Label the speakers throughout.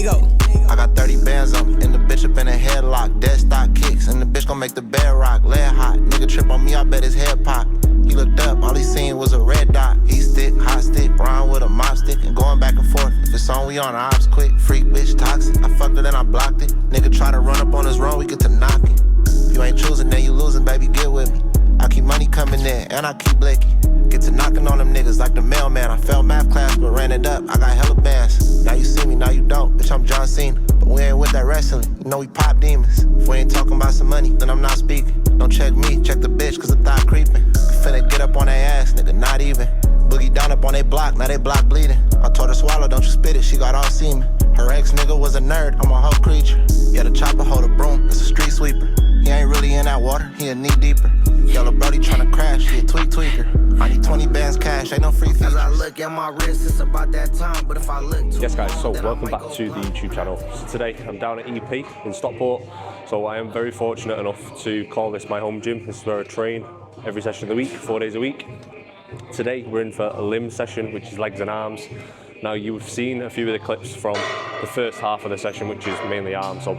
Speaker 1: go.
Speaker 2: I got 30 bands on me, and the bitch up in a headlock. Dead stock kicks, and the bitch gon' make the bed rock. Lead hot, nigga trip on me, I bet his head pop. He looked up, all he seen was a red dot. He stick, hot stick, round with a mop stick, and going back and forth. If it's on, we on the ops quick. Freak bitch toxic, I fucked her, then I blocked it. Nigga try to run up on his run, we get to knocking. If you ain't choosing, then you losing, baby, get with me. I keep money coming in, and I keep blicky. Get to knocking on them niggas like the mailman. I failed math class, but ran it up. I got hella bands. Now you see me, now you don't. Bitch, I'm John Cena. But we ain't with that wrestling. You know we pop demons. If we ain't talking about some money, then I'm not speaking. Don't check me, check the bitch, cause the thought creeping. Finna get up on their ass, nigga, not even. Boogie down up on they block, now they block bleeding. I told her swallow, don't you spit it, she got all semen. Her ex nigga was a nerd, I'm a whole creature. Yeah, the chopper hold a broom, it's a street sweeper. He ain't really in that water, he a knee deeper. Yellow Brody tryna crash, he a tweaker. I need 20 bands cash, ain't no free features.
Speaker 1: As I look at my wrist, it's about that time, but if I look too
Speaker 3: Yes guys, so welcome back to the YouTube channel. So today I'm down at EP in Stockport, so I am very fortunate enough to call this my home gym. This is where I train every session of the week, 4 days a week. Today we're in for a limb session, which is legs and arms. Now you've seen a few of the clips from the first half of the session, which is mainly arms, so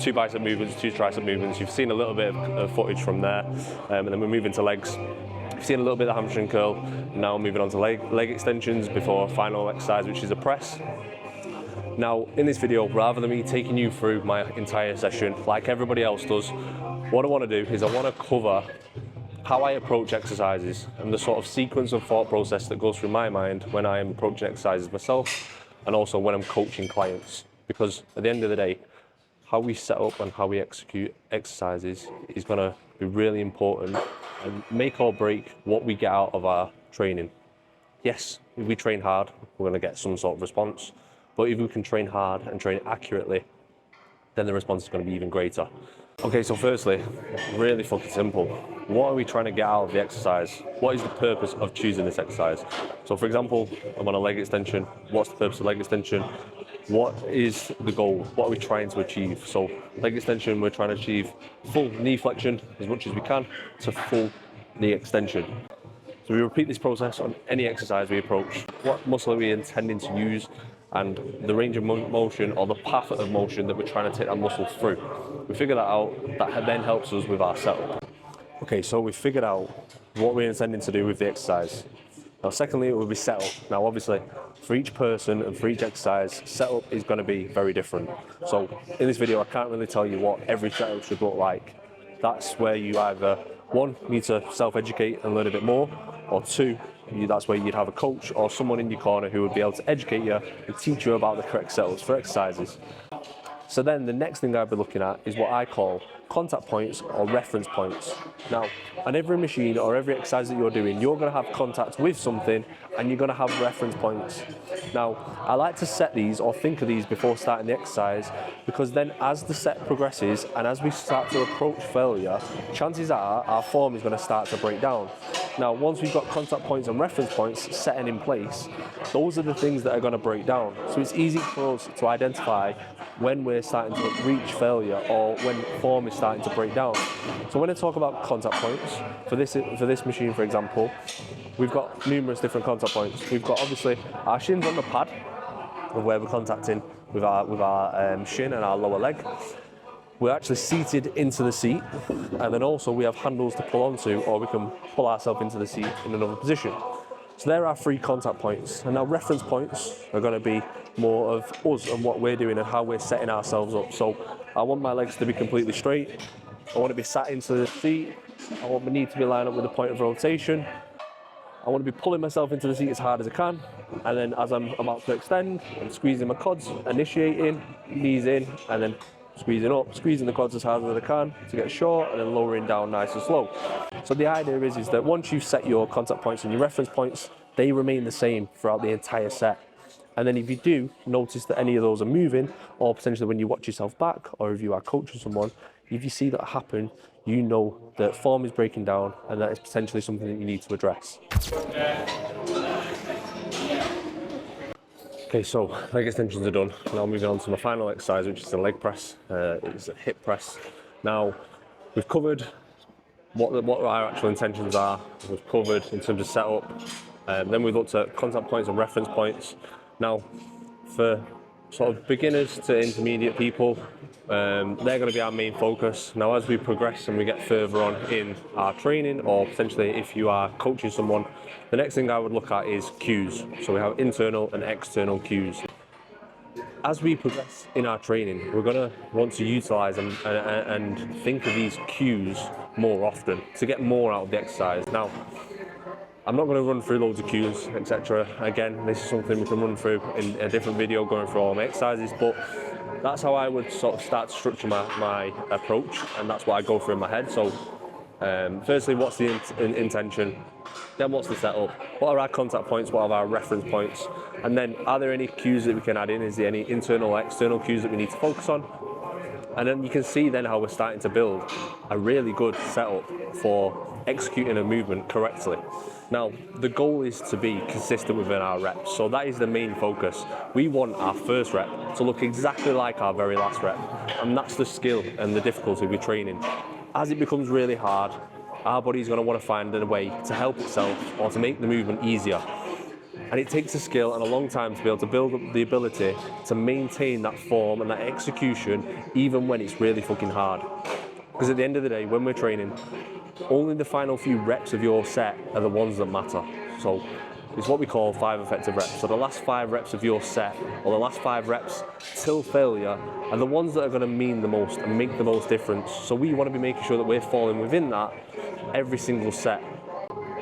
Speaker 3: 2 bicep movements, 2 tricep movements. You've seen a little bit of footage from there, and then we're moving to legs. You've seen a little bit of the hamstring curl, now moving on to leg extensions before final exercise, which is a press. Now in this video, rather than me taking you through my entire session like everybody else does, what I want to do is I want to cover how I approach exercises and the sort of sequence of thought process that goes through my mind when I am approaching exercises myself and also when I'm coaching clients. Because at the end of the day, how we set up and how we execute exercises is going to be really important and make or break what we get out of our training. Yes, if we train hard, we're going to get some sort of response, but if we can train hard and train accurately, then the response is going to be even greater. Okay, so firstly, really fucking simple. What are we trying to get out of the exercise? What is the purpose of choosing this exercise? So for example, I'm on a leg extension. What's the purpose of leg extension? What is the goal? What are we trying to achieve? So leg extension, we're trying to achieve full knee flexion as much as we can to full knee extension. So we repeat this process on any exercise we approach. What muscle are we intending to use and the range of motion or the path of motion that we're trying to take that muscle through. We figure that out, that then helps us with our setup. Okay, so we figured out what we're intending to do with the exercise. Now secondly, it will be setup. Now obviously, for each person and for each exercise, setup is going to be very different. So in this video, I can't really tell you what every setup should look like. That's where you either, one, need to self-educate and learn a bit more, or two, that's where you'd have a coach or someone in your corner who would be able to educate you and teach you about the correct setups for exercises. So then the next thing I'd be looking at is what I call contact points or reference points. Now, on every machine or every exercise that you're doing, you're going to have contact with something and you're going to have reference points. Now, I like to set these or think of these before starting the exercise, because then as the set progresses and as we start to approach failure, chances are our form is going to start to break down. Now, once we've got contact points and reference points setting in place, those are the things that are going to break down. So it's easy for us to identify when we're starting to reach failure or when form is starting to break down. So when I talk about contact points, for this machine, for example, we've got numerous different contact points. We've got obviously our shins on the pad, of where we're contacting with our shin and our lower leg. We're actually seated into the seat, and then also we have handles to pull onto, or we can pull ourselves into the seat in another position. So there are 3 contact points, and now reference points are going to be more of us and what we're doing and how we're setting ourselves up. So I want my legs to be completely straight, I want to be sat into the seat, I want my knee to be lined up with the point of rotation, I want to be pulling myself into the seat as hard as I can, and then as I'm about to extend, I'm squeezing my quads, initiating, knees in, and then squeezing up, squeezing the quads as hard as I can to get short, and then lowering down nice and slow. So the idea is that once you've set your contact points and your reference points, they remain the same throughout the entire set. And then if you do notice that any of those are moving, or potentially when you watch yourself back, or if you are coaching someone, if you see that happen, you know that form is breaking down and that is potentially something that you need to address. Okay, so leg extensions are done. Now moving on to my final exercise, which is a leg press. It's a hip press. Now, we've covered what our actual intentions are. We've covered in terms of setup. Then we've looked at contact points and reference points. Now, for sort of beginners to intermediate people, they're going to be our main focus. Now, as we progress and we get further on in our training, or potentially if you are coaching someone, the next thing I would look at is cues. So we have internal and external cues. As we progress in our training, we're going to want to utilise and think of these cues more often to get more out of the exercise. Now, I'm not going to run through loads of cues, etc. Again, this is something we can run through in a different video going through all my exercises, but that's how I would sort of start to structure my approach, and that's what I go through in my head. So firstly, what's the intention? Then what's the setup? What are our contact points? What are our reference points? And then are there any cues that we can add in? Is there any internal or external cues that we need to focus on? And then you can see then how we're starting to build a really good setup for executing a movement correctly. Now, the goal is to be consistent within our reps. So that is the main focus. We want our first rep to look exactly like our very last rep. And that's the skill and the difficulty with training. As it becomes really hard, our body's going to want to find a way to help itself or to make the movement easier. And it takes a skill and a long time to be able to build up the ability to maintain that form and that execution even when it's really fucking hard. Because at the end of the day, when we're training, only the final few reps of your set are the ones that matter. So it's what we call 5 effective reps. So the last 5 reps of your set, or the last 5 reps till failure, are the ones that are going to mean the most and make the most difference. So we want to be making sure that we're falling within that every single set,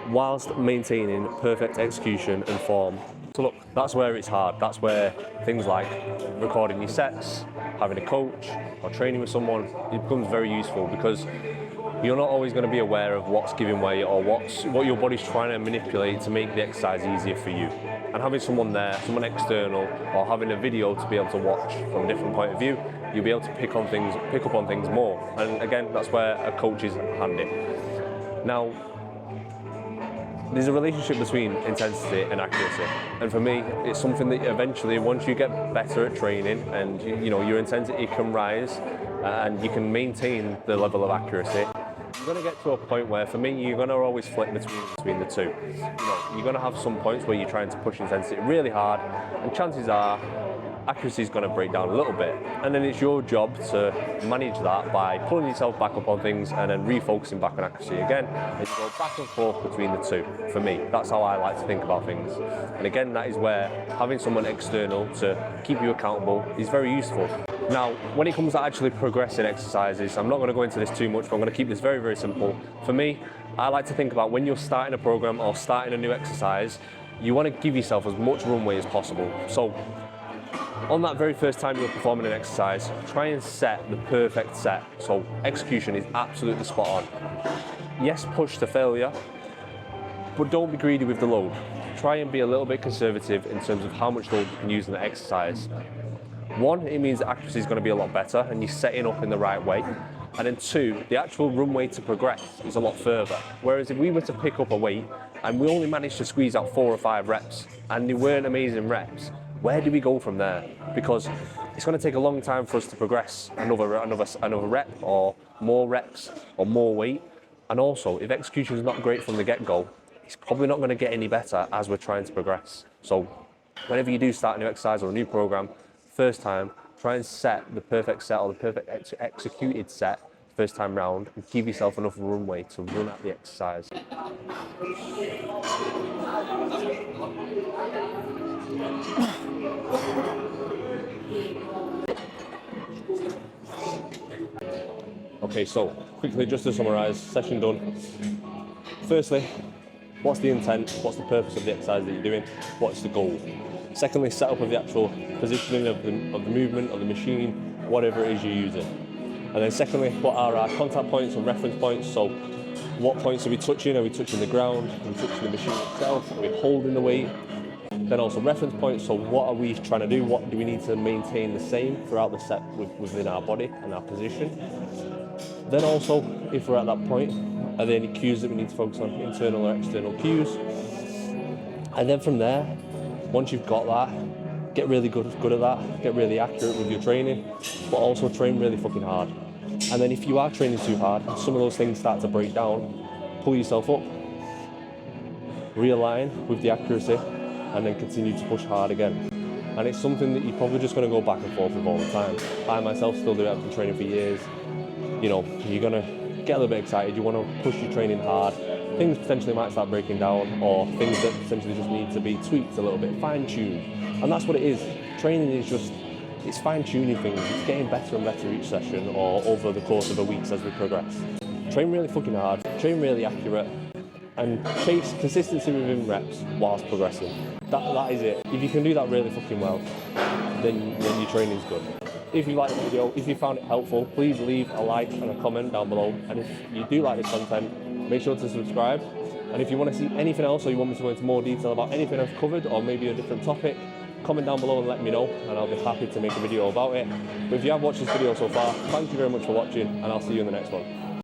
Speaker 3: whilst maintaining perfect execution and form. So look, that's where it's hard. That's where things like recording your sets, having a coach, or training with someone, it becomes very useful, because you're not always going to be aware of what's giving way or what your body's trying to manipulate to make the exercise easier for you. And having someone there, someone external, or having a video to be able to watch from a different point of view, you'll be able to pick up on things more. And again, that's where a coach is handy. Now, there's a relationship between intensity and accuracy, and for me, it's something that eventually, once you get better at training and your intensity can rise and you can maintain the level of accuracy, you're going to get to a point where, for me, you're going to always flip between the two. You're going to have some points where you're trying to push intensity really hard, and chances are accuracy is going to break down a little bit, and then it's your job to manage that by pulling yourself back up on things and then refocusing back on accuracy again, and you go back and forth between the two. For me, that's how I like to think about things. And again, that is where having someone external to keep you accountable is very useful. Now, when it comes to actually progressing exercises, I'm not going to go into this too much, but I'm going to keep this very, very simple. For me, I like to think about when you're starting a program or starting a new exercise, you want to give yourself as much runway as possible. So on that very first time you're performing an exercise, try and set the perfect set. So execution is absolutely spot on. Yes, push to failure, but don't be greedy with the load. Try and be a little bit conservative in terms of how much load you can use in the exercise. One, it means that accuracy is going to be a lot better and you're setting up in the right way. And then 2, the actual runway to progress is a lot further. Whereas if we were to pick up a weight and we only managed to squeeze out 4 or 5 reps and they weren't amazing reps, where do we go from there? Because it's going to take a long time for us to progress another rep or more reps or more weight. And also, if execution is not great from the get-go, it's probably not going to get any better as we're trying to progress. So whenever you do start a new exercise or a new program, first time, try and set the perfect set or the perfect executed set first time round, and give yourself enough runway to run at the exercise. Okay, so quickly, just to summarise, session done. Firstly, what's the intent? What's the purpose of the exercise that you're doing? What's the goal? Secondly, setup of the actual positioning of the movement, of the machine, whatever it is you're using. And then secondly, what are our contact points and reference points? So what points are we touching? Are we touching the ground? Are we touching the machine itself? Are we holding the weight? Then also reference points, so what are we trying to do? What do we need to maintain the same throughout the set within our body and our position? Then also, if we're at that point, are there any cues that we need to focus on, internal or external cues? And then from there, once you've got that, get really good at that, get really accurate with your training, but also train really fucking hard. And then if you are training too hard, some of those things start to break down, pull yourself up, realign with the accuracy, and then continue to push hard again. and it's something that you're probably just going to go back and forth with all the time. I myself still do it. I've been training for years. You know, you're going to get a little bit excited. You want to push your training hard. Things potentially might start breaking down, or things that potentially just need to be tweaked a little bit, fine-tuned. And that's what it is. Training is just, it's fine-tuning things. It's getting better and better each session or over the course of the weeks as we progress. Train really fucking hard, train really accurate, and chase consistency within reps whilst progressing. That is it. If you can do that really fucking well, then your training's good. If you liked the video, if you found it helpful, please leave a like and a comment down below. And if you do like this content, make sure to subscribe. And if you want to see anything else, or you want me to go into more detail about anything I've covered, or maybe a different topic, comment down below and let me know, and I'll be happy to make a video about it. But if you have watched this video so far, thank you very much for watching, and I'll see you in the next one.